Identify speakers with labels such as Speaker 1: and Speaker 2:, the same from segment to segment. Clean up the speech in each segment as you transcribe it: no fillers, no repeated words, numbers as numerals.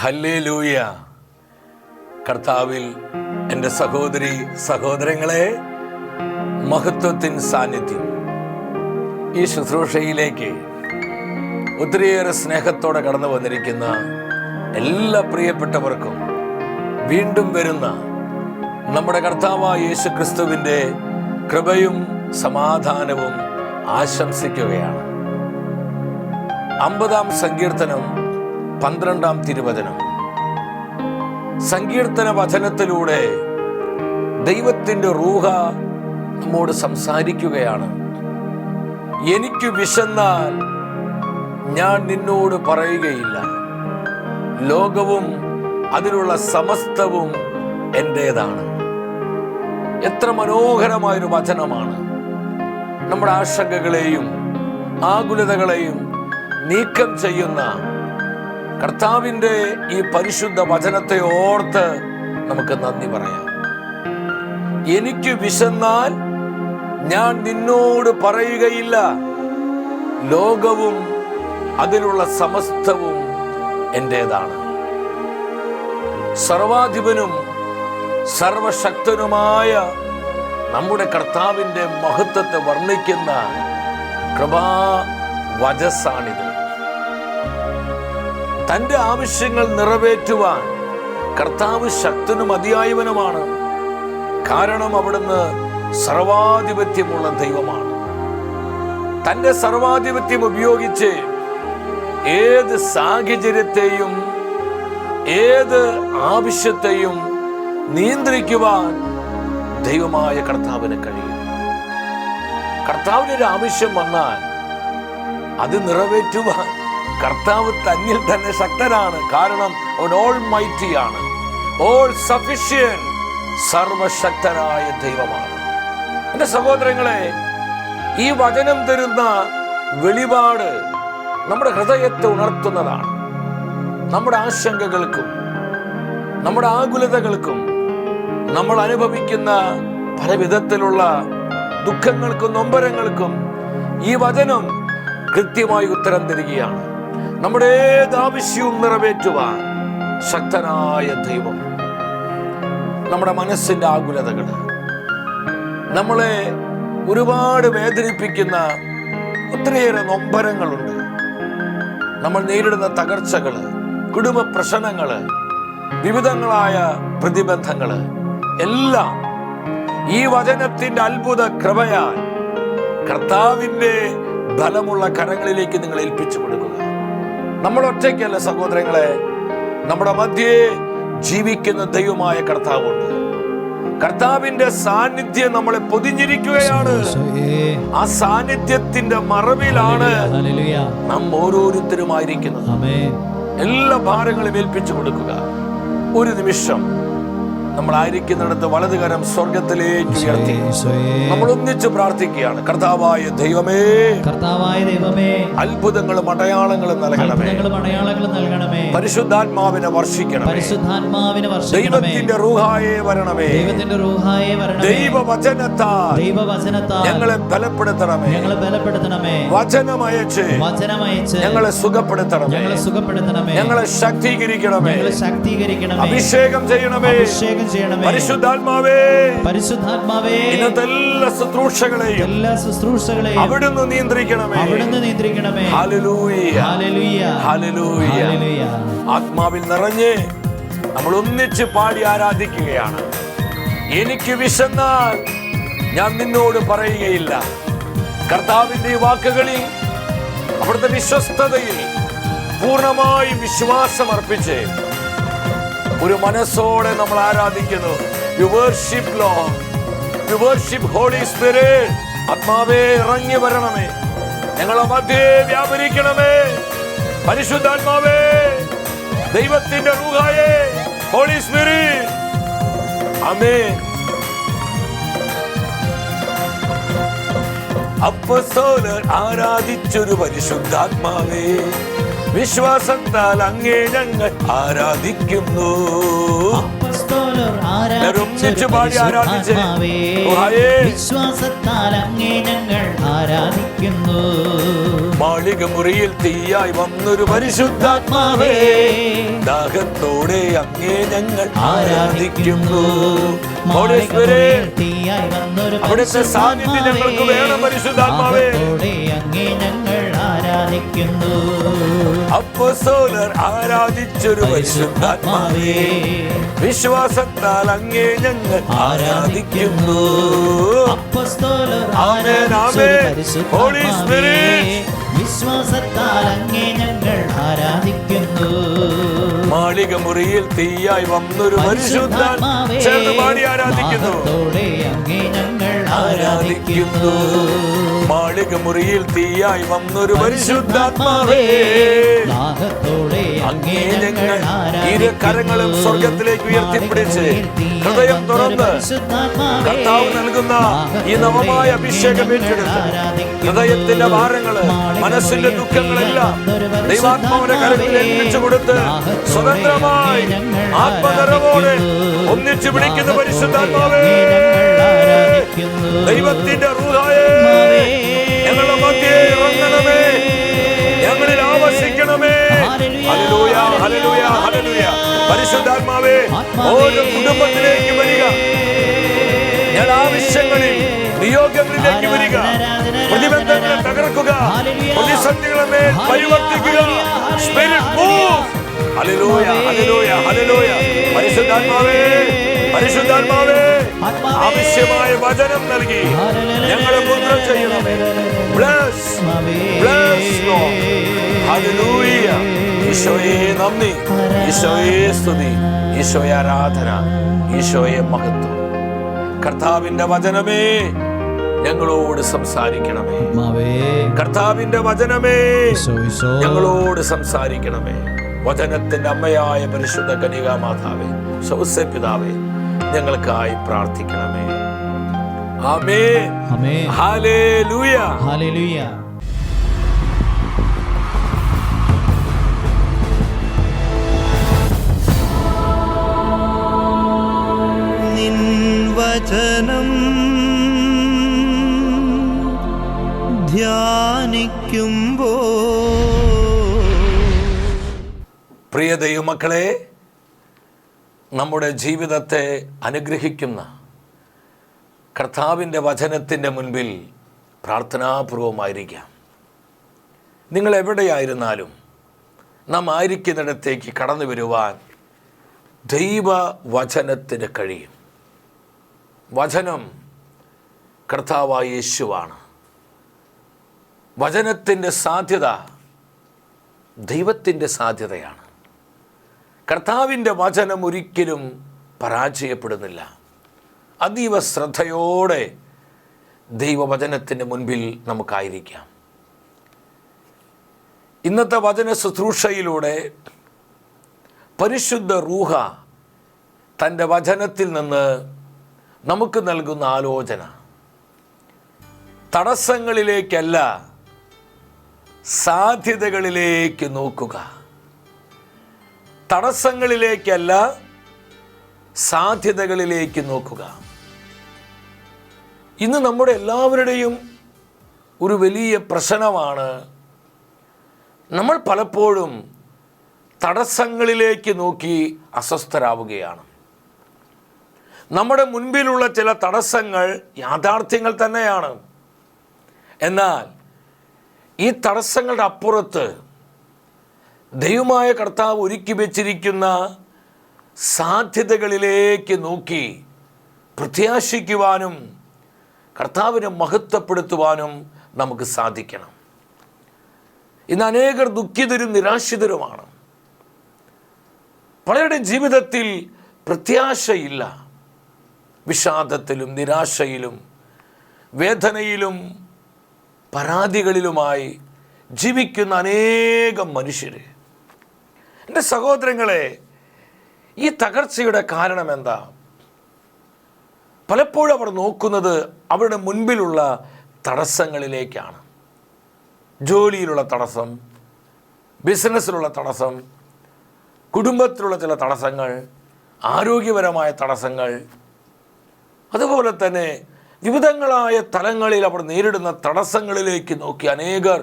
Speaker 1: Hallelujah. കർത്താവിൽ എൻ്റെ സഹോദരി സഹോദരങ്ങളെ, മഹത്വത്തിൻ സാന്നിധ്യം ഈ ശുശ്രൂഷയിലേക്ക് ഒത്തിരിയേറെ സ്നേഹത്തോടെ കടന്നു വന്നിരിക്കുന്ന എല്ലാ പ്രിയപ്പെട്ടവർക്കും വീണ്ടും വരുന്ന നമ്മുടെ കർത്താവായ യേശു ക്രിസ്തുവിൻ്റെ കൃപയും സമാധാനവും ആശംസിക്കുകയാണ്. 50-ാം സങ്കീർത്തനം 12-ാം തിരുവചനം. സങ്കീർത്തന വചനത്തിലൂടെ ദൈവത്തിൻ്റെ റൂഹ നമ്മോട് സംസാരിക്കുകയാണ്. എനിക്ക് വിശന്നാൽ ഞാൻ നിന്നോട് പറയുകയില്ല, ലോകവും അതിലുള്ള സമസ്തവും എൻ്റേതാണ്. എത്ര മനോഹരമായൊരു വചനമാണ്. നമ്മുടെ ആശങ്കകളെയും ആകുലതകളെയും നീക്കം ചെയ്യുന്ന കർത്താവിൻ്റെ ഈ പരിശുദ്ധ വചനത്തെ ഓർത്ത് നമുക്ക് നന്ദി പറയാം. എനിക്ക് വിശന്നാൽ ഞാൻ നിന്നോട് പറയുകയില്ല, ലോകവും അതിലുള്ള സമസ്തവും എൻ്റേതാണ്. സർവാധിപനും സർവശക്തനുമായ നമ്മുടെ കർത്താവിൻ്റെ മഹത്വത്തെ വർണ്ണിക്കുന്ന കൃപാ വചസ്സാണിത്. തൻ്റെ ആവശ്യങ്ങൾ നിറവേറ്റുവാൻ കർത്താവ് ശക്തനും അതിയായവനുമാണ്. കാരണം അവിടുന്ന് സർവാധിപത്യമുള്ള ദൈവമാണ്. തൻ്റെ സർവാധിപത്യം ഉപയോഗിച്ച് ഏത് സാഹചര്യത്തെയും ഏത് ആവശ്യത്തെയും നിയന്ത്രിക്കുവാൻ ദൈവമായ കർത്താവിന് കഴിയും. കർത്താവിനൊരു ആവശ്യം വന്നാൽ അത് നിറവേറ്റുവാൻ കർത്താവ് തന്നിൽ തന്നെ ശക്തനാണ്. കാരണം അവൻ ഓൾ മൈറ്റിയാണ്, ഓൾ സഫിഷ്യന്റ്, സർവശക്തനായ ദൈവമാണ്. എൻ്റെ സഹോദരങ്ങളെ, ഈ വചനം തരുന്ന വെളിപാട് നമ്മുടെ ഹൃദയത്തെ ഉണർത്തുന്നതാണ്. നമ്മുടെ ആശങ്കകൾക്കും നമ്മുടെ ആകുലതകൾക്കും നമ്മൾ അനുഭവിക്കുന്ന പല വിധത്തിലുള്ള ദുഃഖങ്ങൾക്കും നൊമ്പരങ്ങൾക്കും ഈ വചനം കൃത്യമായി ഉത്തരം തരികയാണ്. നമ്മുടെ ഏത് ആവശ്യവും നിറവേറ്റുവാൻ ശക്തനായ ദൈവം. നമ്മുടെ മനസ്സിൻ്റെ ആകുലതകൾ, നമ്മളെ ഒരുപാട് വേദനിപ്പിക്കുന്ന ഒത്തിരിയേറെ നൊമ്പരങ്ങളുണ്ട്. നമ്മൾ നേരിടുന്ന തകർച്ചകൾ, കുടുംബ പ്രശ്നങ്ങൾ, വിവിധങ്ങളായ പ്രതിബന്ധങ്ങൾ എല്ലാം ഈ വചനത്തിന്റെ അത്ഭുത കൃപയാൽ കർത്താവിൻ്റെ ബലമുള്ള കരങ്ങളിലേക്ക് നിങ്ങൾ ഏൽപ്പിച്ചു കൊടുക്കുക. നമ്മൾ ഒറ്റയ്ക്കല്ല സഹോദരങ്ങളെ, നമ്മുടെ മധ്യേ ജീവിക്കുന്ന ദൈവമായ കർത്താവുണ്ട്. കർത്താവിന്റെ സാന്നിധ്യം നമ്മളെ പൊതിഞ്ഞിരിക്കുകയാണ്. ആ സാന്നിധ്യത്തിന്റെ മറവിലാണ് നാം ഓരോരുത്തരുമായിരിക്കുന്നത്. എല്ലാ ഭാരങ്ങളും ഏൽപ്പിച്ചു കൊടുക്കുക. ഒരു നിമിഷം നമ്മളായിരിക്കുന്നിടത്ത് വലതുകരം സ്വർഗത്തിലേക്ക് ഉയർത്തി നമ്മൾ ഒന്നിച്ച് പ്രാർത്ഥിക്കുകയാണ്. കർത്താവായ ദൈവമേ, അത്ഭുതങ്ങളും അടയാളങ്ങളും നൽകണമേ. പരിശുദ്ധാത്മാവിനെ വർഷിക്കണമേ. ദൈവത്തിന്റെ റൂഹായെ വരണമേ. ദൈവവചനത്താൽ ഞങ്ങളെ ബലപ്പെടുത്തണമേ. വചനമയച്ച് ഞങ്ങളെ സുഖപ്പെടുത്തണമേ. ഞങ്ങളെ ശക്തീകരിക്കണമേ. അഭിഷേകം ചെയ്യണമേ. പരിശുദ്ധാത്മാവേ, ഇന്നത്തെ എല്ലാ ശുശ്രൂഷകളെയും അവിടുന്ന് നിയന്ത്രിക്കണമേ. Hallelujah, hallelujah. ആത്മാവിൽ നിറഞ്ഞ് നമ്മൾ ഒന്നിച്ച് പാടി ആരാധിക്കുകയാണ്. എനിക്ക് വിശന്നാൽ ഞാൻ നിന്നോട് പറയുകയില്ല. കർത്താവിന്റെ വാക്കുകളിൽ, അവിടുത്തെ വിശ്വസ്തതയിൽ പൂർണ്ണമായും വിശ്വാസം അർപ്പിച്ച് ഒരു മനസ്സോടെ നമ്മൾ ആരാധിക്കുന്നു. You worship Lord, you worship Holy Spirit. ആത്മാവേ, ഇറങ്ങി വരണമേ. ഞങ്ങളെ മധ്യേ വ്യാപരിക്കണമേ. പരിശുദ്ധാത്മാവേ, ദൈവത്തിന്റെ റൂഹായേ, Holy Spirit. ആമേൻ. അപ്പോസ്തലർ ആരാധിച്ചൊരു പരിശുദ്ധാത്മാവേ, വിശ്വാസത്താൽ അങ്ങേ ഞങ്ങൾ ആരാധിക്കുന്നു. ഒന്നിച്ചു പാടി ആരാധിച്ചേ.
Speaker 2: വിശ്വാസത്താൽ അങ്ങേ ഞങ്ങൾ ആരാധിക്കുന്നു.
Speaker 1: മാളിക മുറിയിൽ തീയായി വന്നൊരു പരിശുദ്ധാത്മാവേ, ദാഹത്തോടെ അങ്ങേ ഞങ്ങൾ ആരാധിക്കുന്നു. അവിടുത്തെ സാന്നിധ്യം ഞങ്ങൾക്ക് വേണം പരിശുദ്ധാത്മാവേ.
Speaker 2: അങ്ങേ ഞങ്ങൾ ആരാധിക്കുന്നു.
Speaker 1: അപ്പോസ്തലർ ആരാധിച്ചൊരു പരിശുദ്ധാത്മാവേ, വിശ്വാസത്താൽ അങ്ങേ ഞങ്ങൾ ആരാധിക്കുന്നു.
Speaker 2: ആമേൻ, ആമേൻ. ഹോളി സ്പിരിറ്റ്, വിശ്വാസത്താൽ അങ്ങേ ഞങ്ങൾ ആരാധിക്കുന്നു.
Speaker 1: മാളിക മുറിയിൽ തീയായി വന്നൊരു പരിശുദ്ധാത്മാവേ, ചേർന്ന് പാടി ആരാധിക്കുന്നു.
Speaker 2: അങ്ങേ ഞങ്ങൾ ആരാധിക്കുന്നു.
Speaker 1: മാളിക മുറിയിൽ തീയായി വന്നൊരു പരിശുദ്ധാത്മാവേ, അങ്ങേ ഞങ്ങൾ ഇരു കരങ്ങളും സ്വർഗത്തിലേക്ക് ഉയർത്തിപ്പിടിച്ച് ഹൃദയം തുറന്ന് കർത്താവ് നൽകുന്ന ഈ നവമായ അഭിഷേകം ഏറ്റെടുത്ത് ഹൃദയത്തിന്റെ ഭാരങ്ങള്, മനസ്സിന്റെ ദുഃഖങ്ങളെല്ലാം ദൈവാത്മാവിന്റെ കരങ്ങളിൽ ഏൽപ്പിച്ചു കൊടുത്ത് സ്വതന്ത്രമായി ആത്മനിറവോടെ ഒന്നിച്ചു പിടിക്കുന്ന പരിശുദ്ധാത്മാവേ, ദൈവത്തിന്റെ റൂഹായേ, ഞങ്ങളുടെ മധ്യേ ഇറങ്ങണമേ, ഞങ്ങളിൽ ആവസിക്കണമേ. ഹല്ലേലൂയ, ഹല്ലേലൂയ, ഹല്ലേലൂയ. പരിശുദ്ധാത്മാവേ, ഓരോ കുടുംബത്തിലേക്ക് വരിക, ഞങ്ങളുടെ ആവശ്യങ്ങളിൽ നിയോഗങ്ങളിലേക്ക് വരിക, പ്രതിബന്ധങ്ങളെ തകർക്കുക, പ്രതിസന്ധികളെ മേൽ പരിവർത്തിക്കുക. Spirit move. ഹല്ലേലൂയ, ഹല്ലേലൂയ, ഹല്ലേലൂയ. പരിശുദ്ധാത്മാവേ, പരിശുദ്ധാത്മാവേ, ആവശ്യമായ വചനം നൽകി ഞങ്ങളെ മുദ്ര ചെയ്യണമേ. Bless, bless lord. ഹല്ലേലൂയ. ഈശോയെ നന്ദി, ഈശോയെ സ്തുതി, ഈശോയെ ആരാധന, ഈശോയെ മഹത്വം. കർത്താവിന്റെ വചനമേ, ഞങ്ങളോട് സംസാരിക്കണമേ. കർത്താവിന്റെ വചനമേ, ഞങ്ങളോട് സംസാരിക്കണമേ. വചനത്തിന്റെ അമ്മയായ പരിശുദ്ധ കന്യകാമാതാവേ, ഔസേപ്പ് പിതാവേ, ഞങ്ങൾക്കായി പ്രാർത്ഥിക്കണമേ. ആമേൻ, ആമേൻ. ഹല്ലേലൂയ, ഹല്ലേലൂയ.
Speaker 2: നിൻ വചനം ധ്യാനിക്കുമ്പോൾ.
Speaker 1: പ്രിയ ദൈവമക്കളെ, നമ്മുടെ ജീവിതത്തെ അനുഗ്രഹിക്കുന്ന കർത്താവിൻ്റെ വചനത്തിൻ്റെ മുൻപിൽ പ്രാർത്ഥനാപൂർവമായിരിക്കാം. നിങ്ങൾ എവിടെയായിരുന്നാലും നാം ആയിരിക്കുന്നിടത്തേക്ക് കടന്നു വരുവാൻ ദൈവവചനത്തിന് കഴിയും. വചനം കർത്താവായ യേശുവാണ്. വചനത്തിൻ്റെ സാധ്യത ദൈവത്തിൻ്റെ സാധ്യതയാണ്. കർത്താവിൻ്റെ വചനം ഒരിക്കലും പരാജയപ്പെടുന്നില്ല. അതീവ ശ്രദ്ധയോടെ ദൈവവചനത്തിൻ്റെ മുൻപിൽ നമുക്കായിരിക്കാം. ഇന്നത്തെ വചന ശുശ്രൂഷയിലൂടെ പരിശുദ്ധ റൂഹ തൻ്റെ വചനത്തിൽ നിന്ന് നമുക്ക് നൽകുന്ന ആലോചന, തടസ്സങ്ങളിലേക്കല്ല സാധ്യതകളിലേക്ക് നോക്കുക. തടസ്സങ്ങളിലേക്കല്ല സാധ്യതകളിലേക്ക് നോക്കുക. ഇന്ന് നമ്മുടെ എല്ലാവരുടെയും ഒരു വലിയ പ്രശ്നമാണ്, നമ്മൾ പലപ്പോഴും തടസ്സങ്ങളിലേക്ക് നോക്കി അസ്വസ്ഥരാവുകയാണ്. നമ്മുടെ മുൻപിലുള്ള ചില തടസ്സങ്ങൾ യാഥാർത്ഥ്യങ്ങൾ തന്നെയാണ്. എന്നാൽ ഈ തടസ്സങ്ങളുടെ അപ്പുറത്ത് ദൈവമായ കർത്താവ് ഒരുക്കി വെച്ചിരിക്കുന്ന സാധ്യതകളിലേക്ക് നോക്കി പ്രത്യാശിക്കുവാനും കർത്താവിനെ മഹത്വപ്പെടുത്തുവാനും നമുക്ക് സാധിക്കണം. ഇന്ന് അനേകർ ദുഃഖിതരും നിരാശിതരുമാണ്. പലരുടെ ജീവിതത്തിൽ പ്രത്യാശയില്ല. വിഷാദത്തിലും നിരാശയിലും വേദനയിലും പരാതികളിലുമായി ജീവിക്കുന്ന അനേകം മനുഷ്യർ. എൻ്റെ സഹോദരങ്ങളെ, ഈ തകർച്ചയുടെ കാരണം എന്താ? പലപ്പോഴും അവർ നോക്കുന്നത് അവരുടെ മുൻപിലുള്ള തടസ്സങ്ങളിലേക്കാണ്. ജോലിയിലുള്ള തടസ്സം, ബിസിനസ്സിലുള്ള തടസ്സം, കുടുംബത്തിലുള്ള ചില തടസ്സങ്ങൾ, ആരോഗ്യപരമായ തടസ്സങ്ങൾ, അതുപോലെ തന്നെ വിവിധങ്ങളായ തലങ്ങളിൽ അവർ നേരിടുന്ന തടസ്സങ്ങളിലേക്ക് നോക്കി അനേകർ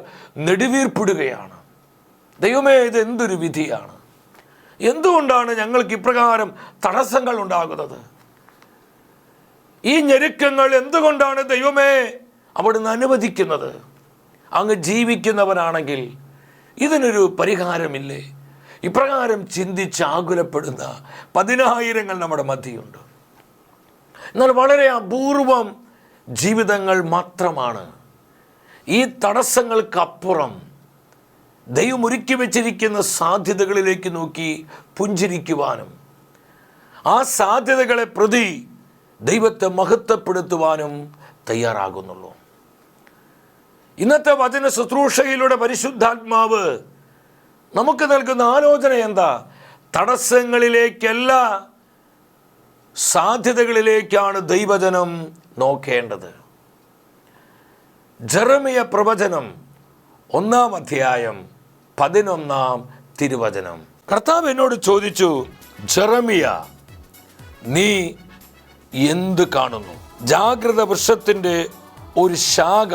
Speaker 1: നെടുവീർപ്പിടുകയാണ്. ദൈവമേ, ഇത് എന്തൊരു വിധിയാണ്! എന്തുകൊണ്ടാണ് ഞങ്ങൾക്ക് ഇപ്രകാരം തടസ്സങ്ങൾ ഉണ്ടാകുന്നത്? ഈ ഞെരുക്കങ്ങൾ എന്തുകൊണ്ടാണ് ദൈവമേ അവിടുന്ന് അനുവദിക്കുന്നത്? അങ്ങ് ജീവിക്കുന്നവനാണെങ്കിൽ ഇതിനൊരു പരിഹാരമില്ലേ? ഇപ്രകാരം ചിന്തിച്ച് ആകുലപ്പെടുന്ന പതിനായിരങ്ങൾ നമ്മുടെ മധ്യയുണ്ട്. എന്നാൽ വളരെ അപൂർവം ജീവിതങ്ങൾ മാത്രമാണ് ഈ തടസ്സങ്ങൾക്കപ്പുറം ദൈവം ഒരുക്കി വച്ചിരിക്കുന്ന സാധ്യതകളിലേക്ക് നോക്കി പുഞ്ചിരിക്കുവാനും ആ സാധ്യതകളെ പ്രതി ദൈവത്തെ മഹത്വപ്പെടുത്തുവാനും തയ്യാറാകുന്നുള്ളൂ. ഇന്നത്തെ വചന ശുശ്രൂഷയിലൂടെ പരിശുദ്ധാത്മാവ് നമുക്ക് നൽകുന്ന ആലോചന എന്താ? തടസ്സങ്ങളിലേക്കല്ല, സാധ്യതകളിലേക്കാണ് ദൈവജനം നോക്കേണ്ടത്. ജെറമിയ പ്രവചനം 1-ാം അധ്യായം 11-ാം തിരുവചനം. കർത്താവ് എന്നോട് ചോദിച്ചു, ജെറമിയ, നീ എന്ത് കാണുന്നു? ജാഗ്രത വൃക്ഷത്തിൻ്റെ ഒരു ശാഖ.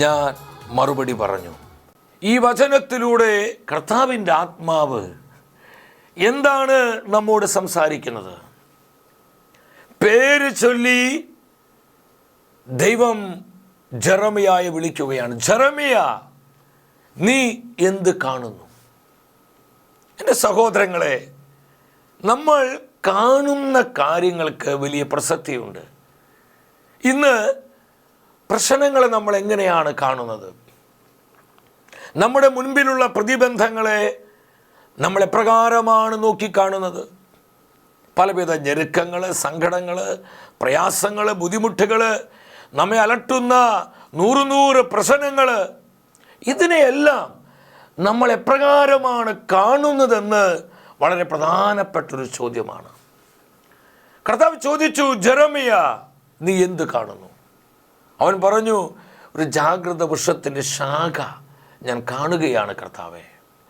Speaker 1: ഞാൻ മറുപടി പറഞ്ഞു. ഈ വചനത്തിലൂടെ കർത്താവിൻ്റെ ആത്മാവ് എന്താണ് നമ്മോട് സംസാരിക്കുന്നത്? പേര് ചൊല്ലി ദൈവം ജെറമിയായെ വിളിക്കുകയാണ്. ജെറമിയ, നീ എന്ത് കാണുന്നു? എൻ്റെ സഹോദരങ്ങളെ, നമ്മൾ കാണുന്ന കാര്യങ്ങൾക്ക് വലിയ പ്രസക്തിയുണ്ട്. ഇന്ന് പ്രശ്നങ്ങളെ നമ്മൾ എങ്ങനെയാണ് കാണുന്നത്? നമ്മുടെ മുൻപിലുള്ള പ്രതിബന്ധങ്ങളെ നമ്മൾ എപ്രകാരമാണ് നോക്കിക്കാണുന്നത്? പലവിധ ഞെരുക്കങ്ങൾ, സങ്കടങ്ങൾ, പ്രയാസങ്ങൾ, ബുദ്ധിമുട്ടുകൾ, നമ്മെ അലട്ടുന്ന 100 പ്രശ്നങ്ങൾ, ഇതിനെയെല്ലാം നമ്മൾ എപ്രകാരമാണ് കാണുന്നതെന്ന് വളരെ പ്രധാനപ്പെട്ടൊരു ചോദ്യമാണ്. കർത്താവ് ചോദിച്ചു, ജെറമിയ, നീ എന്ത് കാണുന്നു? അവൻ പറഞ്ഞു, ഒരു ജാഗ്രത വൃക്ഷത്തിൻ്റെ ശാഖ ഞാൻ കാണുകയാണ് കർത്താവേ.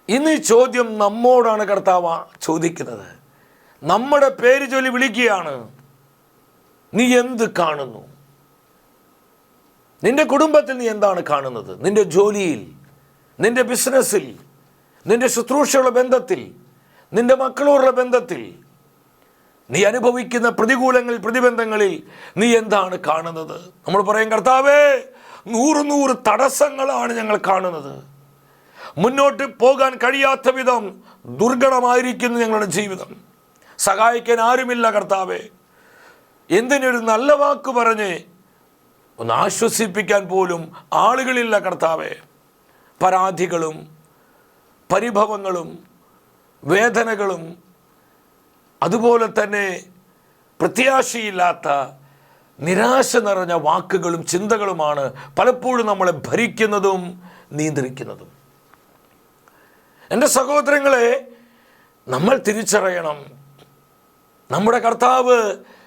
Speaker 1: ഇന്ന് ഈ ചോദ്യം നമ്മോടാണ് കർത്താവ് ചോദിക്കുന്നത്. നമ്മുടെ പേര് ചൊല്ലി വിളിക്കുകയാണ്. നീ എന്ത് കാണുന്നു? നിന്റെ കുടുംബത്തിൽ നീ എന്താണ് കാണുന്നത്? നിന്റെ ജോലിയിൽ, നിന്റെ ബിസിനസ്സിൽ, നിന്റെ ശുശ്രൂഷയുള്ള ബന്ധത്തിൽ, നിന്റെ മക്കളോടുള്ള ബന്ധത്തിൽ, നീ അനുഭവിക്കുന്ന പ്രതികൂലങ്ങളിൽ, പ്രതിബന്ധങ്ങളിൽ നീ എന്താണ് കാണുന്നത്? നമ്മൾ പറയും, കർത്താവേ, 100 തടസ്സങ്ങളാണ് ഞങ്ങൾ കാണുന്നത്. മുന്നോട്ട് പോകാൻ കഴിയാത്ത വിധം ദുർഘടമായിരിക്കുന്നു ഞങ്ങളുടെ ജീവിതം. സഹായിക്കാൻ ആരുമില്ല കർത്താവേ. എന്തിനൊരു നല്ല വാക്ക് പറഞ്ഞ് ഒന്ന് ആശ്വസിപ്പിക്കാൻ പോലും ആളുകളില്ല കർത്താവേ. പരാതികളും പരിഭവങ്ങളും വേദനകളും അതുപോലെ തന്നെ പ്രത്യാശയില്ലാത്ത നിരാശ നിറഞ്ഞ വാക്കുകളും ചിന്തകളുമാണ് പലപ്പോഴും നമ്മളെ ഭരിക്കുന്നതും നിയന്ത്രിക്കുന്നതും. എൻ്റെ സഹോദരങ്ങളെ, നമ്മൾ തിരിച്ചറിയണം, നമ്മുടെ കർത്താവ്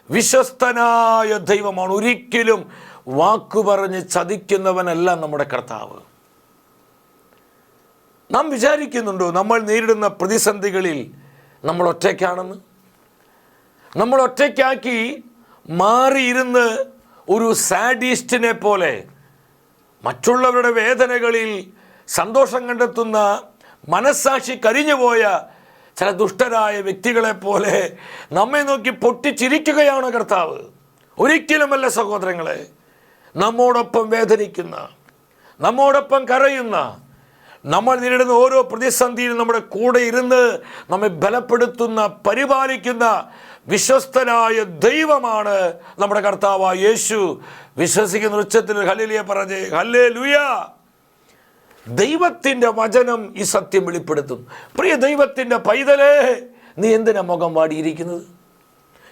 Speaker 1: വിശ്വസ്തനായ ദൈവമാണ്. ഒരിക്കലും വാക്കു പറഞ്ഞ് ചതിക്കുന്നവനല്ല നമ്മുടെ കർത്താവ്. നാം വിചാരിക്കുന്നുണ്ടോ നമ്മൾ നേരിടുന്ന പ്രതിസന്ധികളിൽ നമ്മൾ ഒറ്റയ്ക്കാണെന്ന്? നമ്മൾ ഒറ്റയ്ക്കാക്കി മാറിയിരുന്ന് ഒരു സാഡിസ്റ്റിനെ പോലെ മറ്റുള്ളവരുടെ വേദനകളിൽ സന്തോഷം കണ്ടെത്തുന്ന, മനസ്സാക്ഷി കരിഞ്ഞുപോയ ചില ദുഷ്ടരായ വ്യക്തികളെ പോലെ നമ്മെ നോക്കി പൊട്ടിച്ചിരിക്കുകയാണ് കർത്താവ്. ഒരിക്കലുമല്ല സഹോദരങ്ങളെ. നമ്മോടൊപ്പം വേദനിക്കുന്ന, നമ്മോടൊപ്പം കരയുന്ന, നമ്മൾ നേരിടുന്ന ഓരോ പ്രതിസന്ധിയിലും നമ്മുടെ കൂടെ ഇരുന്ന് നമ്മെ ബലപ്പെടുത്തുന്ന, പരിപാലിക്കുന്ന വിശ്വസ്തനായ ദൈവമാണ് നമ്മുടെ കർത്താവായ യേശു. വിശ്വസിക്കുന്ന ഉച്ചത്തിൽ ഹല്ലേലൂയ പറഞ്ഞേ, ഹല്ലേലൂയ. ദൈവത്തിൻ്റെ വചനം ഈ സത്യം വെളിപ്പെടുത്തും. പ്രിയ ദൈവത്തിൻ്റെ പൈതലേ, നീ എന്തിനാ മുഖം വാടിയിരിക്കുന്നത്?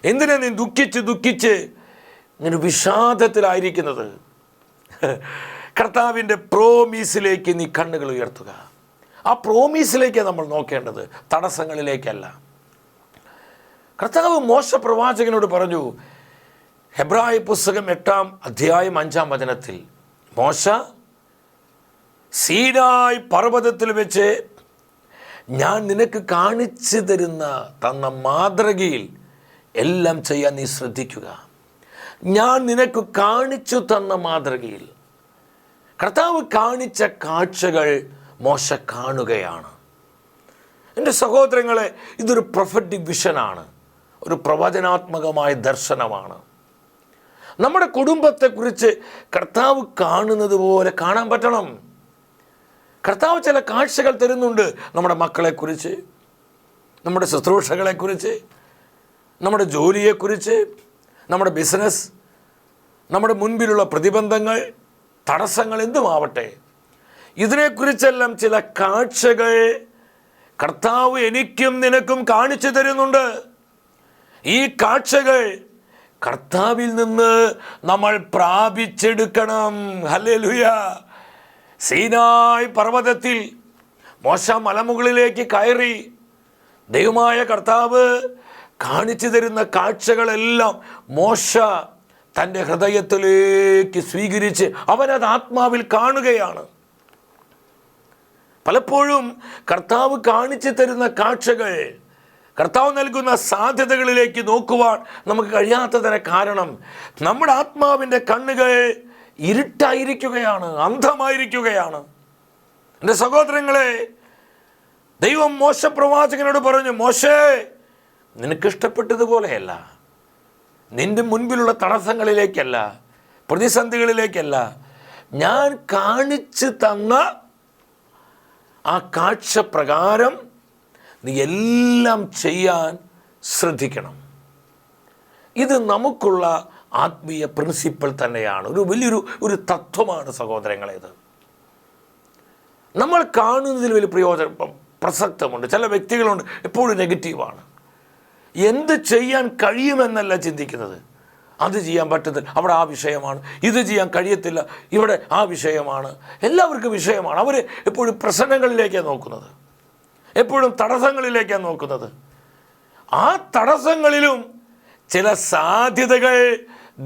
Speaker 1: എന്തിനാ നീ ദുഃഖിച്ച് ഇങ്ങനെ വിഷാദത്തിലായിരിക്കുന്നത്? കർത്താവിൻ്റെ പ്രോമീസിലേക്ക് നീ കണ്ണുകൾ ഉയർത്തുക. ആ പ്രോമീസിലേക്ക് നമ്മൾ നോക്കേണ്ടത്, തടസ്സങ്ങളിലേക്കല്ല. കർത്താവ് മോശ പ്രവാചകനോട് പറഞ്ഞു, ഹെബ്രായ പുസ്തകം 8-ാം അധ്യായം 5-ാം വചനത്തിൽ, മോശ സീനായ് പർവ്വതത്തിൽ വെച്ച് ഞാൻ നിനക്ക് കാണിച്ചു തന്ന മാതൃകയിൽ എല്ലാം ചെയ്യാൻ നീ ശ്രദ്ധിക്കുക. ഞാൻ നിനക്ക് കാണിച്ചു തന്ന മാതൃകയിൽ. കർത്താവ് കാണിച്ച കാഴ്ചകൾ മോശ കാണുകയാണ്. എൻ്റെ സഹോദരങ്ങളെ, ഇതൊരു പ്രൊഫറ്റിക് വിഷനാണ്, ഒരു പ്രവചനാത്മകമായ ദർശനമാണ്. നമ്മുടെ കുടുംബത്തെക്കുറിച്ച് കർത്താവ് കാണുന്നത് പോലെ കാണാൻ പറ്റണം. കർത്താവ് ചില കാഴ്ചകൾ തരുന്നുണ്ട്. നമ്മുടെ മക്കളെക്കുറിച്ച്, നമ്മുടെ ശുശ്രൂഷകളെക്കുറിച്ച്, നമ്മുടെ ജോലിയെക്കുറിച്ച്, നമ്മുടെ ബിസിനസ്, നമ്മുടെ മുൻപിലുള്ള പ്രതിബന്ധങ്ങൾ, തടസ്സങ്ങൾ എന്തുമാവട്ടെ, ഇതിനെക്കുറിച്ചെല്ലാം ചില കാഴ്ചകൾ കർത്താവ് എനിക്കും നിനക്കും കാണിച്ചു തരുന്നുണ്ട്. ഈ കാഴ്ചകൾ കർത്താവിൽ നിന്ന് നമ്മൾ പ്രാപിച്ചെടുക്കണം. ഹല്ലേലൂയ. സീനായ് പർവ്വതത്തിൽ മോശ മലമുകളിലേക്ക് കയറി ദൈവമായ കർത്താവ് കാണിച്ചു തരുന്ന കാഴ്ചകളെല്ലാം മോശ തൻ്റെ ഹൃദയത്തിലേക്ക് സ്വീകരിച്ച് അവനത് ആത്മാവിൽ കാണുകയാണ്. പലപ്പോഴും കർത്താവ് കാണിച്ചു തരുന്ന കാഴ്ചകൾ, കർത്താവ് നൽകുന്ന സാധ്യതകളിലേക്ക് നോക്കുവാൻ നമുക്ക് കഴിയാത്തതിന് കാരണം നമ്മുടെ ആത്മാവിൻ്റെ കണ്ണുകൾ ഇരുട്ടായിരിക്കുകയാണ്, അന്ധമായിരിക്കുകയാണ്. എൻ്റെ സഹോദരങ്ങളെ, ദൈവം മോശ പ്രവാചകനോട് പറഞ്ഞു, മോശേ, നിനക്കിഷ്ടപ്പെട്ടതുപോലെയല്ല, നിന്റെ മുൻപിലുള്ള തടസ്സങ്ങളിലേക്കല്ല, പ്രതിസന്ധികളിലേക്കല്ല, ഞാൻ കാണിച്ചു തന്ന ആ കാഴ്ച പ്രകാരം നീ എല്ലാം ചെയ്യാൻ ശ്രദ്ധിക്കണം. ഇത് നമുക്കുള്ള ആത്മീയ പ്രിൻസിപ്പിൾ തന്നെയാണ്, വലിയൊരു തത്വമാണ് സഹോദരങ്ങളെ. ഇത് നമ്മൾ കാണുന്നതിൽ വലിയ പ്രസക്തമുണ്ട്. ചില വ്യക്തികളുണ്ട് എപ്പോഴും നെഗറ്റീവാണ്. എന്ത് ചെയ്യാൻ കഴിയുമെന്നല്ല ചിന്തിക്കുന്നത്. അത് ചെയ്യാൻ പറ്റത്തില്ല, അവിടെ ആ വിഷയമാണ്. ഇത് ചെയ്യാൻ കഴിയത്തില്ല, ഇവിടെ ആ വിഷയമാണ്. എല്ലാവർക്കും വിഷയമാണ്. അവർ എപ്പോഴും പ്രശ്നങ്ങളിലേക്കാണ് നോക്കുന്നത്, എപ്പോഴും തടസ്സങ്ങളിലേക്കാണ് നോക്കുന്നത്. ആ തടസ്സങ്ങളിലും ചില സാധ്യതകൾ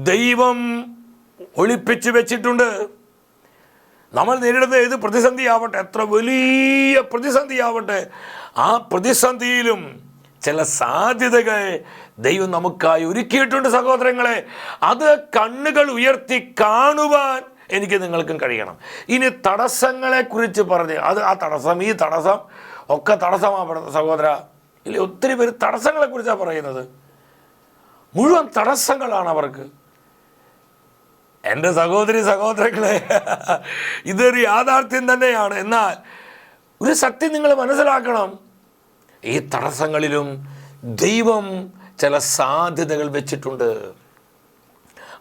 Speaker 1: ദൈവം ഒളിപ്പിച്ച് വെച്ചിട്ടുണ്ട്. നമ്മൾ നേരിടുന്ന ഏത് പ്രതിസന്ധിയാവട്ടെ, എത്ര വലിയ പ്രതിസന്ധിയാവട്ടെ, ആ പ്രതിസന്ധിയിലും ചില സാധ്യതകൾ ദൈവം നമുക്കായി ഒരുക്കിയിട്ടുണ്ട് സഹോദരങ്ങളെ. അത് കണ്ണുകൾ ഉയർത്തി കാണുവാൻ എനിക്ക് നിങ്ങൾക്കും കഴിയണം. ഇനി തടസ്സങ്ങളെക്കുറിച്ച് പറഞ്ഞ് ആ തടസ്സം ഈ തടസ്സം ഒക്കെ തടസ്സമാണ് സഹോദര. ഇല്ല, ഒത്തിരി പേര് തടസ്സങ്ങളെക്കുറിച്ചാണ് പറയുന്നത്. മുഴുവൻ തടസ്സങ്ങളാണ് അവർക്ക്. എൻ്റെ സഹോദരങ്ങളെ, ഇതൊരു യാഥാർത്ഥ്യം തന്നെയാണ്. എന്നാൽ ഒരു സത്യം നിങ്ങൾ മനസ്സിലാക്കണം, ഈ തടസ്സങ്ങളിലും ദൈവം ചില സാധ്യതകൾ വെച്ചിട്ടുണ്ട്.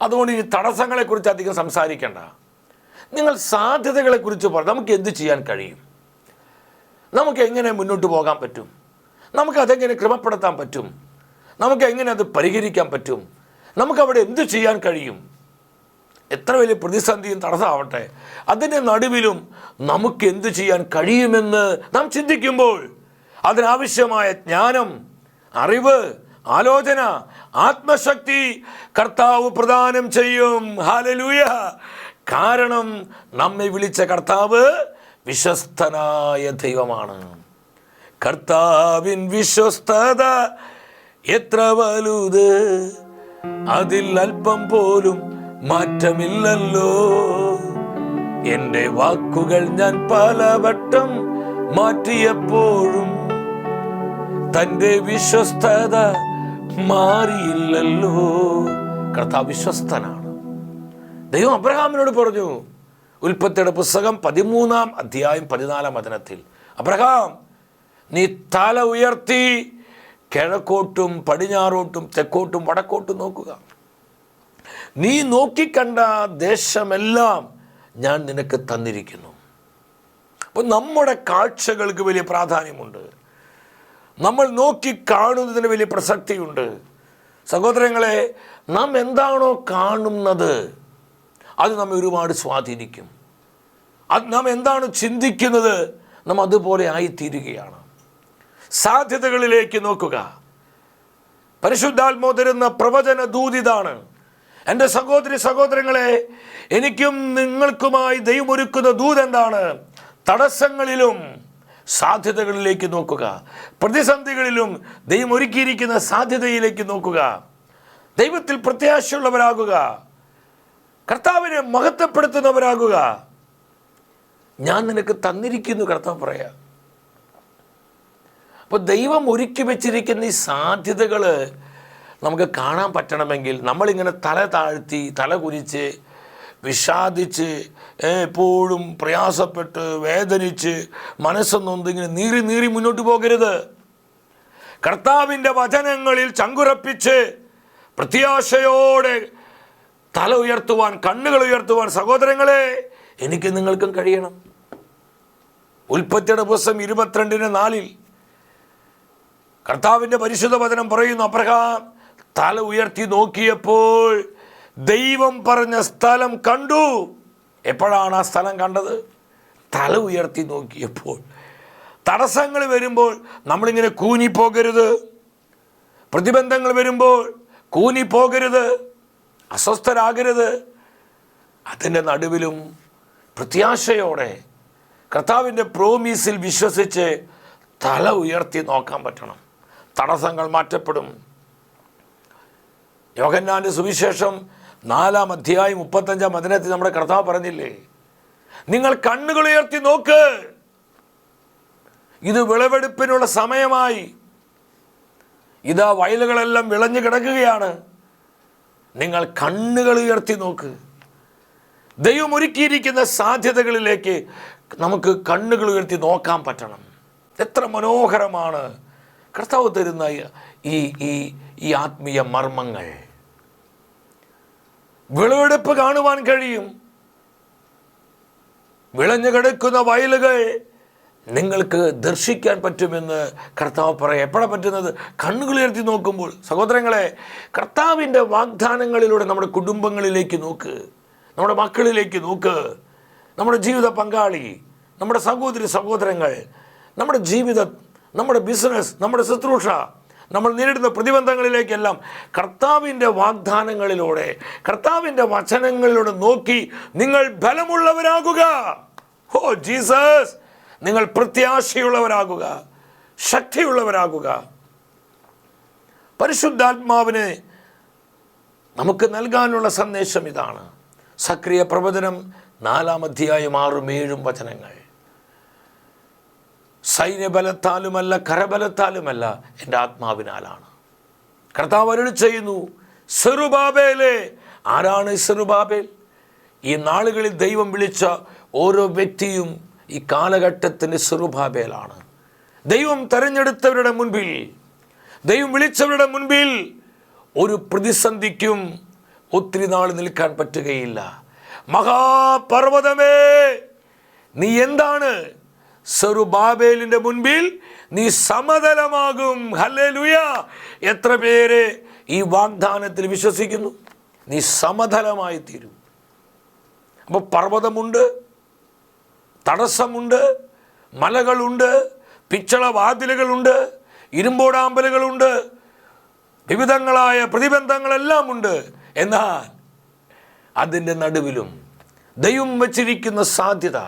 Speaker 1: അതുകൊണ്ട് ഈ തടസ്സങ്ങളെക്കുറിച്ച് അധികം സംസാരിക്കേണ്ട. നിങ്ങൾ സാധ്യതകളെക്കുറിച്ച് പറ. നമുക്ക് എന്ത് ചെയ്യാൻ കഴിയും, നമുക്ക് എങ്ങനെ മുന്നോട്ട് പോകാൻ പറ്റും, നമുക്കതെങ്ങനെ ക്രമപ്പെടുത്താൻ പറ്റും, നമുക്ക് എങ്ങനെ അത് പരിഹരിക്കാൻ പറ്റും, നമുക്കവിടെ എന്ത് ചെയ്യാൻ കഴിയും. എത്ര വലിയ പ്രതിസന്ധിയും തടസ്സമാവട്ടെ, അതിൻ്റെ നടുവിലും നമുക്ക് എന്ത് ചെയ്യാൻ കഴിയുമെന്ന് നാം ചിന്തിക്കുമ്പോൾ അതിനാവശ്യമായ ജ്ഞാനം, അറിവ്, ആലോചന, ആത്മശക്തി കർത്താവ് പ്രദാനം ചെയ്യും. ഹല്ലേലൂയ. കാരണം നമ്മെ വിളിച്ച കർത്താവ് വിശ്വസ്തനായ ദൈവമാണ്. കർത്താവിൻ വിശ്വസ്തത എത്ര വലുത്, അതിൽ അല്പം പോലും മാറ്റമില്ലല്ലോ. എൻ്റെ വാക്കുകൾ ഞാൻ പലവട്ടം മാറ്റിയപ്പോഴും തൻ്റെ വിശ്വസ്തത മാറിയില്ലല്ലോ. കർത്താവ് വിശ്വസ്തനാണ്. ദൈവം അബ്രഹാമിനോട് പറഞ്ഞു, ഉൽപ്പത്തിയുടെ പുസ്തകം 13-ാം അധ്യായം 14-ാം വചനത്തിൽ, അബ്രഹാം, നീ തല ഉയർത്തി കിഴക്കോട്ടും പടിഞ്ഞാറോട്ടും തെക്കോട്ടും വടക്കോട്ടും നോക്കുക. നീ നോക്കിക്കണ്ട ദേശമെല്ലാം ഞാൻ നിനക്ക് തന്നിരിക്കുന്നു. അപ്പോൾ നമ്മുടെ കാഴ്ചകൾക്ക് വലിയ പ്രാധാന്യമുണ്ട്. നമ്മൾ നോക്കി കാണുന്നതിന് വലിയ പ്രസക്തിയുണ്ട്. സഹോദരങ്ങളെ, നാം എന്താണോ കാണുന്നത് അത് നമ്മെ ഒരുപാട് സ്വാധീനിക്കും. അത് നാം എന്താണ് ചിന്തിക്കുന്നത് നാം അതുപോലെ ആയിത്തീരുകയാണ്. സാധ്യതകളിലേക്ക് നോക്കുക. പരിശുദ്ധാത്മാവ് തരുന്ന പ്രവചന ദൂതിതാണ്. എൻ്റെ സഹോദരങ്ങളെ, എനിക്കും നിങ്ങൾക്കുമായി ദൈവം ഒരുക്കുന്ന ദൂത് എന്താണ്? തടസ്സങ്ങളിലും സാധ്യതകളിലേക്ക് നോക്കുക. പ്രതിസന്ധികളിലും ദൈവം ഒരുക്കിയിരിക്കുന്ന സാധ്യതയിലേക്ക് നോക്കുക. ദൈവത്തിൽ പ്രത്യാശയുള്ളവരാകുക. കർത്താവിനെ മഹത്വപ്പെടുത്തുന്നവരാകുക. ഞാൻ നിനക്ക് തന്നിരിക്കുന്നു, കർത്താവ് പറയാം. അപ്പോൾ ദൈവം ഒരുക്കി വെച്ചിരിക്കുന്ന ഈ സാധ്യതകൾ നമുക്ക് കാണാൻ പറ്റണമെങ്കിൽ നമ്മളിങ്ങനെ തല താഴ്ത്തി തല കുനിച്ച് വിഷാദിച്ച് എപ്പോഴും പ്രയാസപ്പെട്ട് വേദനിച്ച് മനസ്സൊന്നും ഇങ്ങനെ നീറി മുന്നോട്ട് പോകരുത്. കർത്താവിൻ്റെ വചനങ്ങളിൽ ചങ്കുറപ്പിച്ച് പ്രത്യാശയോടെ തല ഉയർത്തുവാൻ, കണ്ണുകൾ ഉയർത്തുവാൻ സഹോദരങ്ങളെ എനിക്ക് നിങ്ങൾക്കും കഴിയണം. ഉൽപ്പത്തിയുടെ പുസ്തകം 22:4 കർത്താവിൻ്റെ പരിശുദ്ധ വചനം പറയുന്നു, അബ്രഹാം തല ഉയർത്തി നോക്കിയപ്പോൾ ദൈവം പറഞ്ഞ സ്ഥലം കണ്ടു. എപ്പോഴാണ് ആ സ്ഥലം കണ്ടത്? തല ഉയർത്തി നോക്കിയപ്പോൾ. തടസ്സങ്ങൾ വരുമ്പോൾ നമ്മളിങ്ങനെ കൂനിപ്പോകരുത്. പ്രതിബന്ധങ്ങൾ വരുമ്പോൾ കൂനിപ്പോകരുത്, അസ്വസ്ഥരാകരുത്. അതിൻ്റെ നടുവിലും പ്രത്യാശയോടെ കർത്താവിൻ്റെ പ്രോമീസിൽ വിശ്വസിച്ച് തല ഉയർത്തി നോക്കാൻ പറ്റണം. തടസ്സങ്ങൾ മാറ്റപ്പെടും. യോഹന്നാന്റെ സുവിശേഷം 4-ാം അധ്യായം 35-ാം വചനത്തിൽ നമ്മുടെ കർത്താവ് പറഞ്ഞില്ലേ, നിങ്ങൾ കണ്ണുകൾ ഉയർത്തി നോക്ക്, ഇത് വിളവെടുപ്പിനുള്ള സമയമായി, ഇതാ വയലുകളെല്ലാം വിളഞ്ഞു കിടക്കുകയാണ്, നിങ്ങൾ കണ്ണുകൾ ഉയർത്തി നോക്ക്. ദൈവം ഒരുക്കിയിരിക്കുന്ന സാധ്യതകളിലേക്ക് നമുക്ക് കണ്ണുകൾ ഉയർത്തി നോക്കാൻ പറ്റണം. എത്ര മനോഹരമാണ് കർത്താവ് തരുന്ന ഈ ആത്മീയ മർമ്മങ്ങൾ. വിളവെടുപ്പ് കാണുവാൻ കഴിയും. വിളഞ്ഞു കിടക്കുന്ന വയലുകൾ നിങ്ങൾക്ക് ദർശിക്കാൻ പറ്റുമെന്ന് കർത്താവ് പറയാം. എപ്പോഴാണ് പറ്റുന്നത്? കണ്ണുകൾ ഉയർത്തി നോക്കുമ്പോൾ. സഹോദരങ്ങളെ, കർത്താവിൻ്റെ വാഗ്ദാനങ്ങളിലൂടെ നമ്മുടെ കുടുംബങ്ങളിലേക്ക് നോക്ക്, നമ്മുടെ മക്കളിലേക്ക് നോക്ക്, നമ്മുടെ ജീവിത പങ്കാളി, നമ്മുടെ സഹോദരങ്ങൾ, നമ്മുടെ ജീവിതം, നമ്മുടെ ബിസിനസ്, നമ്മുടെ ശുശ്രൂഷ, നമ്മൾ നേരിടുന്ന പ്രതിബന്ധങ്ങളിലേക്കെല്ലാം കർത്താവിൻ്റെ വാഗ്ദാനങ്ങളിലൂടെ, കർത്താവിൻ്റെ വചനങ്ങളിലൂടെ നോക്കി നിങ്ങൾ ബലമുള്ളവരാകുക. ഓ ജീസസ്, നിങ്ങൾ പ്രത്യാശയുള്ളവരാകുക, ശക്തിയുള്ളവരാകുക. പരിശുദ്ധാത്മാവിനെ നമുക്ക് നൽകാനുള്ള സന്ദേശം ഇതാണ്. സക്രിയ പ്രവചനം 4-ാം അധ്യായം 6-7 വചനങ്ങൾ. സൈന്യബലത്താലുമല്ല കരബലത്താലുമല്ല, എൻ്റെ ആത്മാവിനാലാണ്. കർത്താവ് അരുളി ചെയ്യുന്നു, സെറുബാബേലേ. ആരാണ് സെറുബാബേൽ? ഈ നാളുകളിൽ ദൈവം വിളിച്ച ഓരോ വ്യക്തിയും ഈ കാലഘട്ടത്തിൻ്റെ സെറുബാബേലാണ്. ദൈവം തെരഞ്ഞെടുത്തവരുടെ മുൻപിൽ, ദൈവം വിളിച്ചവരുടെ മുൻപിൽ ഒരു പ്രതിസന്ധിക്കും ഒത്തിരി നാൾ നിൽക്കാൻ പറ്റുകയില്ല. മഹാപർവ്വതമേ, നീ എന്താണ്? സെറുബാബേലിൻ്റെ മുൻപിൽ നീ സമതലമാകും. ഹല്ലേലൂയ! എത്ര പേര് ഈ വാഗ്ദാനത്തിൽ വിശ്വസിക്കുന്നു? നീ സമതലമായി തീരും. അപ്പോൾ പർവ്വതമുണ്ട്, തടസ്സമുണ്ട്, മലകളുണ്ട്, പിച്ചളവാതിലുകളുണ്ട്, ഇരുമ്പോടാമ്പലുകളുണ്ട്, വിവിധങ്ങളായ പ്രതിബന്ധങ്ങളെല്ലാം ഉണ്ട്. എന്നാൽ അതിൻ്റെ നടുവിലും ദൈവം വച്ചിരിക്കുന്ന സാധ്യത,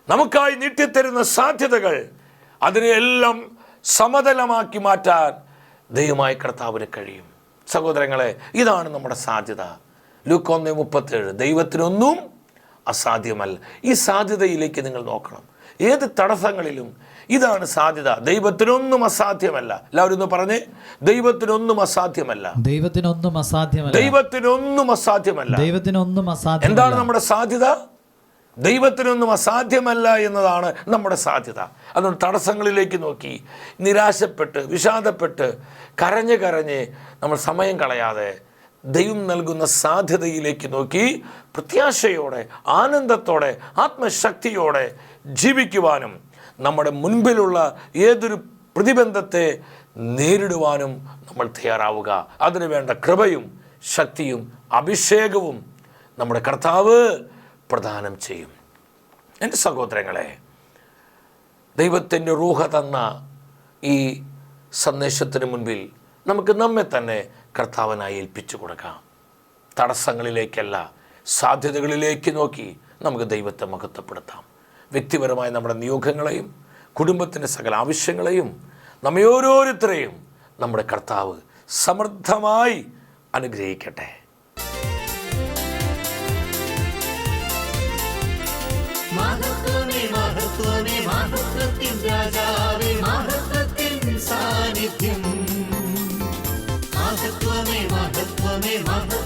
Speaker 1: നമുക്കായി നീട്ടിത്തരുന്ന സാധ്യതകൾ, അതിനെയെല്ലാം സമതലമാക്കി മാറ്റാൻ ദൈവമായ കർത്താവിന് കഴിയും. സഹോദരങ്ങളെ, ഇതാണ് നമ്മുടെ സാധ്യത. ലൂക്ക് 1:37. ദൈവത്തിനൊന്നും അസാധ്യമല്ല. ഈ സാധ്യതയിലേക്ക് നിങ്ങൾ നോക്കണം. ഏത് തടസ്സങ്ങളിലും ഇതാണ് സാധ്യത. ദൈവത്തിനൊന്നും അസാധ്യമല്ല. എല്ലാവരും ഒന്ന് പറഞ്ഞേ, ദൈവത്തിനൊന്നും അസാധ്യമല്ല.
Speaker 2: ദൈവത്തിനൊന്നും അസാധ്യമല്ല.
Speaker 1: ദൈവത്തിനൊന്നും അസാധ്യമല്ല.
Speaker 2: ദൈവത്തിനൊന്നും അസാധ്യമല്ല.
Speaker 1: എന്താണ് നമ്മുടെ സാധ്യത? ദൈവത്തിനൊന്നും അസാധ്യമല്ല എന്നതാണ് നമ്മുടെ സാധ്യത. അതുകൊണ്ട് തടസ്സങ്ങളിലേക്ക് നോക്കി നിരാശപ്പെട്ട് വിഷാദപ്പെട്ട് കരഞ്ഞ് നമ്മൾ സമയം കളയാതെ ദൈവം നൽകുന്ന സാധ്യതയിലേക്ക് നോക്കി പ്രത്യാശയോടെ, ആനന്ദത്തോടെ, ആത്മശക്തിയോടെ ജീവിക്കുവാനും നമ്മുടെ മുൻപിലുള്ള ഏതൊരു പ്രതിബന്ധത്തെ നേരിടുവാനും നമ്മൾ തയ്യാറാവുക. അതിനു വേണ്ട കൃപയും ശക്തിയും അഭിഷേകവും നമ്മുടെ കർത്താവ് പ്രദാനം ചെയ്യും. എൻ്റെ സഹോദരങ്ങളെ, ദൈവത്തിൻ്റെ റൂഹ തന്ന ഈ സന്ദേശത്തിന് മുൻപിൽ നമുക്ക് നമ്മെ തന്നെ കർത്താവിനായി ഏൽപ്പിച്ചു കൊടുക്കാം. തടസ്സങ്ങളിലേക്കല്ല, സാധ്യതകളിലേക്ക് നോക്കി നമുക്ക് ദൈവത്തെ മഹത്വപ്പെടുത്താം. വ്യക്തിപരമായ നമ്മുടെ നിയോഗങ്ങളെയും കുടുംബത്തിൻ്റെ സകല ആവശ്യങ്ങളെയും നമ്മെ ഓരോരുത്തരെയും നമ്മുടെ കർത്താവ് സമൃദ്ധമായി അനുഗ്രഹിക്കട്ടെ.
Speaker 3: മഹത്വമേ മഹത്വമേ മഹത്വത്തിൻ രാജാവേ മഹത്വത്തിൻ സാന്നിധ്യം. മഹത്വമേ മഹത്വമേ മഹത്വ